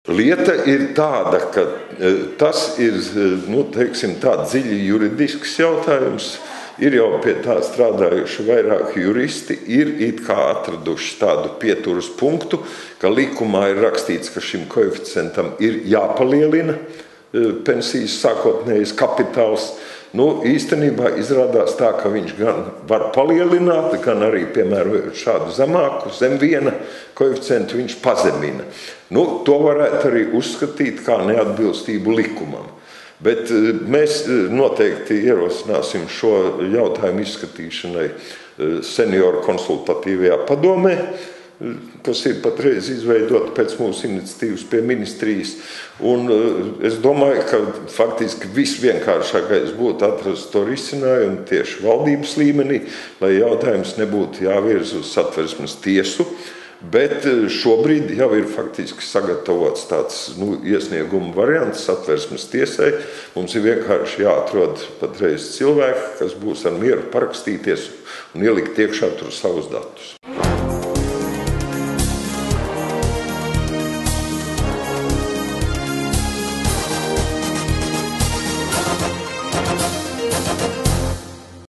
Lieta ir tāda, ka tas ir tāds dziļi juridisks jautājums. Ir jau pie tā strādājuši vairāki juristi, ir it kā atraduši tādu pieturas punktu, ka likumā ir rakstīts, ka šim koeficientam ir jāpalielina pensijas sākotnējais kapitāls. Īstenībā izrādās tā, ka viņš gan var palielināt, gan arī, piemērojot šādu zemāku, zem viena koeficientu, viņš pazemina. To varētu arī uzskatīt kā neatbilstību likumam. Bet mēs noteikti ierosināsim šo jautājumu izskatīšanai senioru konsultatīvajā padomē, kas ir patreiz izveidota pēc mūsu iniciatīvas pie ministrijas. Un es domāju, ka faktiski visvienkāršākais būtu atrast to risinājumu tieši valdības līmenī, lai jautājums nebūtu jāvirz uz Satversmes tiesu. Bet šobrīd jau ir faktiski sagatavots tāds iesnieguma variants Satversmes tiesai. Mums ir vienkārši jāatrod patreiz cilvēki, kas būs ar mieru parakstīties un ielikt iekšā tur savus datus.